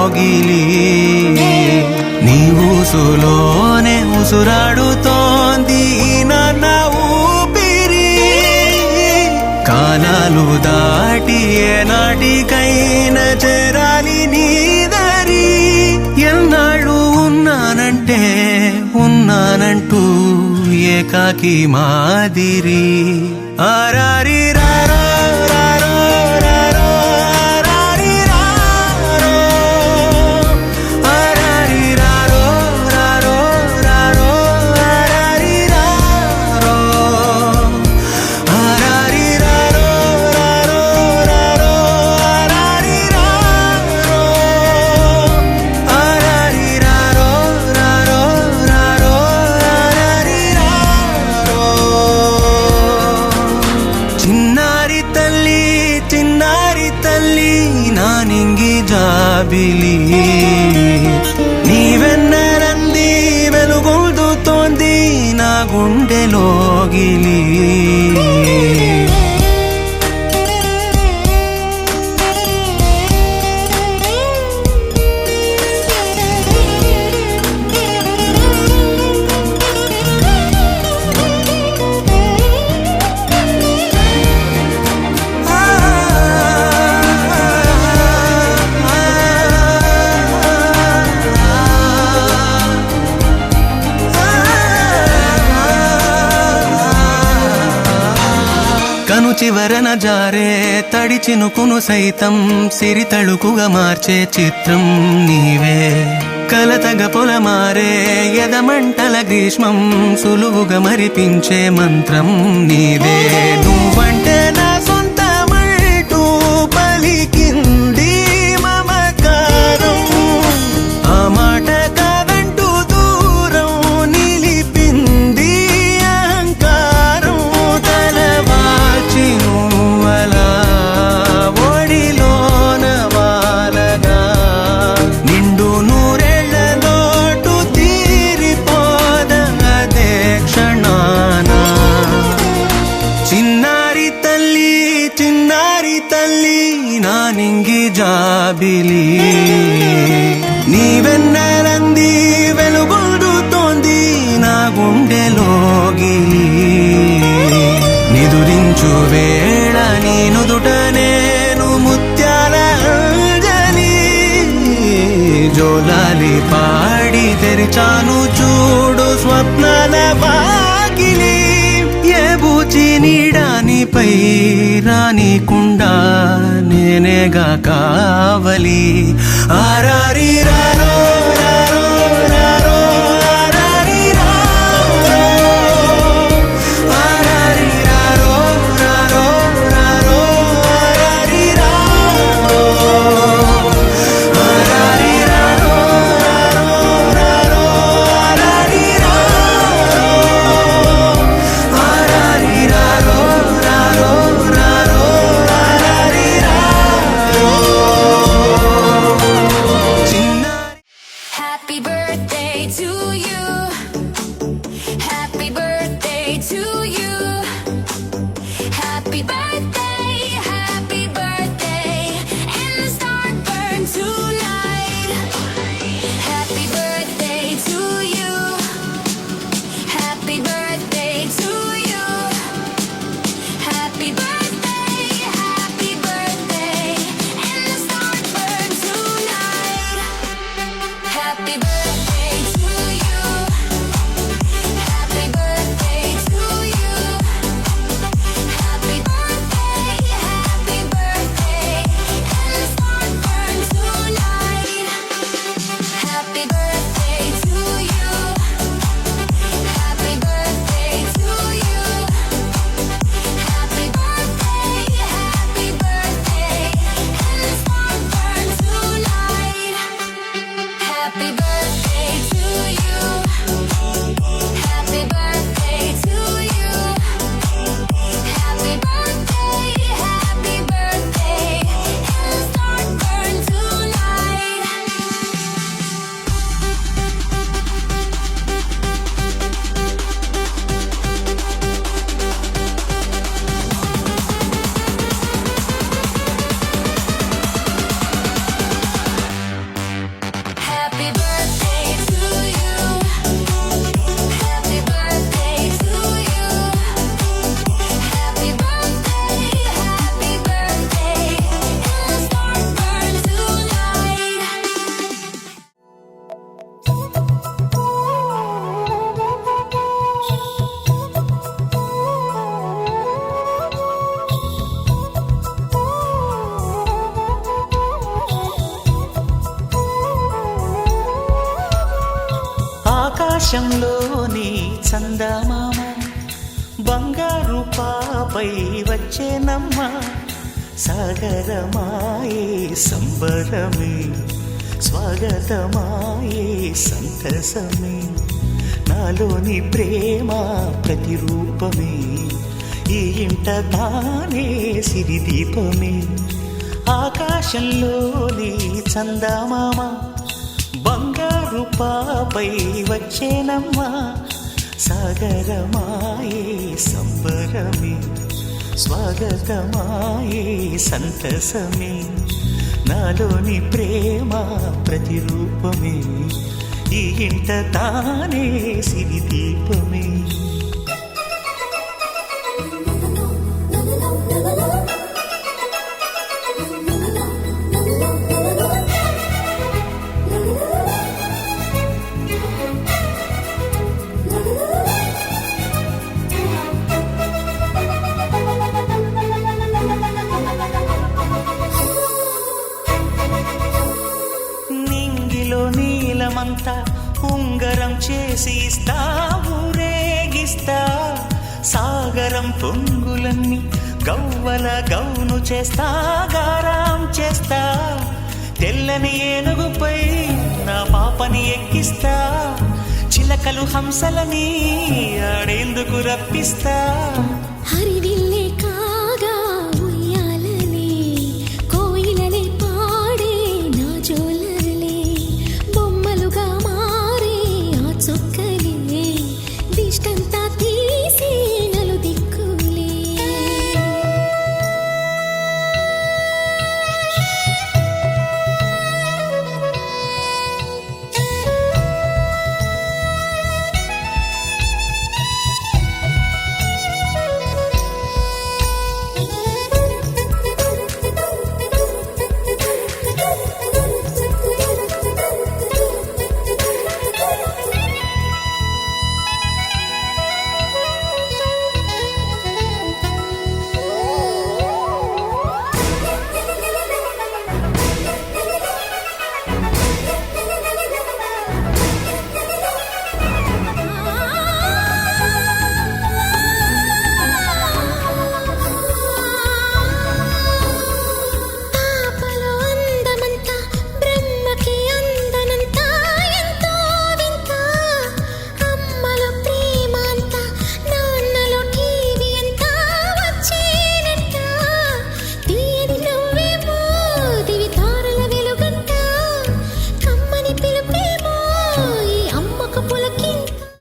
లోగిలి నీ ఊసులోనే ఉసురాడుతోంది నాన్న ఊపిరి కాలాలు దాటి ఏనాటికైనా చేరాలి నీ దారి ఎన్నాళ్ళు ఉన్నానంటూ ఏకాకి మాదిరి ఆరారి రారో రారో రారో ఆరారి రారో ఆరారి రారో రారో రారో ఆరారి రారో ఆరారి రారో రారో రారో ఆరారి రారో ఆరారి రారో రారో రారో ఆరారి రారో చిన్నారి తల్లి నా నింగి జాబిలి నీవెన్నరంది వెలుగొందుతోంది నా గుండెలోగిలి కను చివరన జారే తడి చినుకును సైతం సిరి తళుకుగా మార్చే చిత్రం నీవే కలతగ పొలమారే ఎదమంటల గ్రీష్మం సులువుగా మరిపించే మంత్రం నీవే నువ్వంటే నా సొంతమంటూ పలికింది మమకారం ఆ మాట కాదంటూ దూరం నిలిపింది అహంకారం తలవాచి నువ్వలా ఒడిలోన వాలగా నిండు నూరేళ్ల లోటు తీరిపోదదే క్షణాన చిన్నారి తల్లి నా నింగి జాబిలి నీవెన్నరంది వెలుగొందుతోంది నా గుండెలోగిలి నిదురించు వేళ నీ నుదుట నేను ముత్యాల అంజలి జోలాలి పాడి తెరిచాను చూడు స్వప్నాల వాకిలి ఏ బూచి నీడానిపై రానికుండా నేనేగా కావలి ఆరారి రారో రారో రారో ఆరారి రారో ఆరారి రారో రారో రారో ఆరారి రారో ఆరారి రారో రారో రారో ఆరారి రారో ఆరారి రారో రారో రారో ఆరారి రారో చిన్నారి Happy birthday to you. Happy birthday to you. Happy birthday, happy birthday. And the star burn tonight. Happy birthday to you. Happy birthday to you. Happy birthday, happy birthday. And the star burn tonight. Happy birthday to you. Happy birthday to you. Happy birthday, happy birthday. And the star burn tonight. Happy birthday to you. Happy birthday to you. Happy birthday, ఆకాశంలోని చందమామ బంగారు పాపై వచ్చేనమ్మ సాగరమాయే సంబరమే స్వాగతమాయే సంతసమే నాలోని ప్రేమ ప్రతిరూపమే ఈ ఇంట తానే సిరిదీపమే ఆకాశంలోని చందమామ బంగారు పాపై వచ్చేనమ్మా సాగరమాయే సంబరమే స్వాగతమాయే సంతసమే నాలోని ప్రేమ ప్రతిరూపమే ఈ ఇంట తానే సిరిదీపమే నింగిలో నీలమంతా ఉంగరం చేసి ఇస్తా ఊరేగిస్తా సాగరం పొంగులన్నీ గవ్వల గౌను చేస్తా గారాం చేస్తా తెల్లని ఏనుగుపై నా పాపని ఎక్కిస్తా చిలకలు హంసలని ఆడేందుకు రప్పిస్తా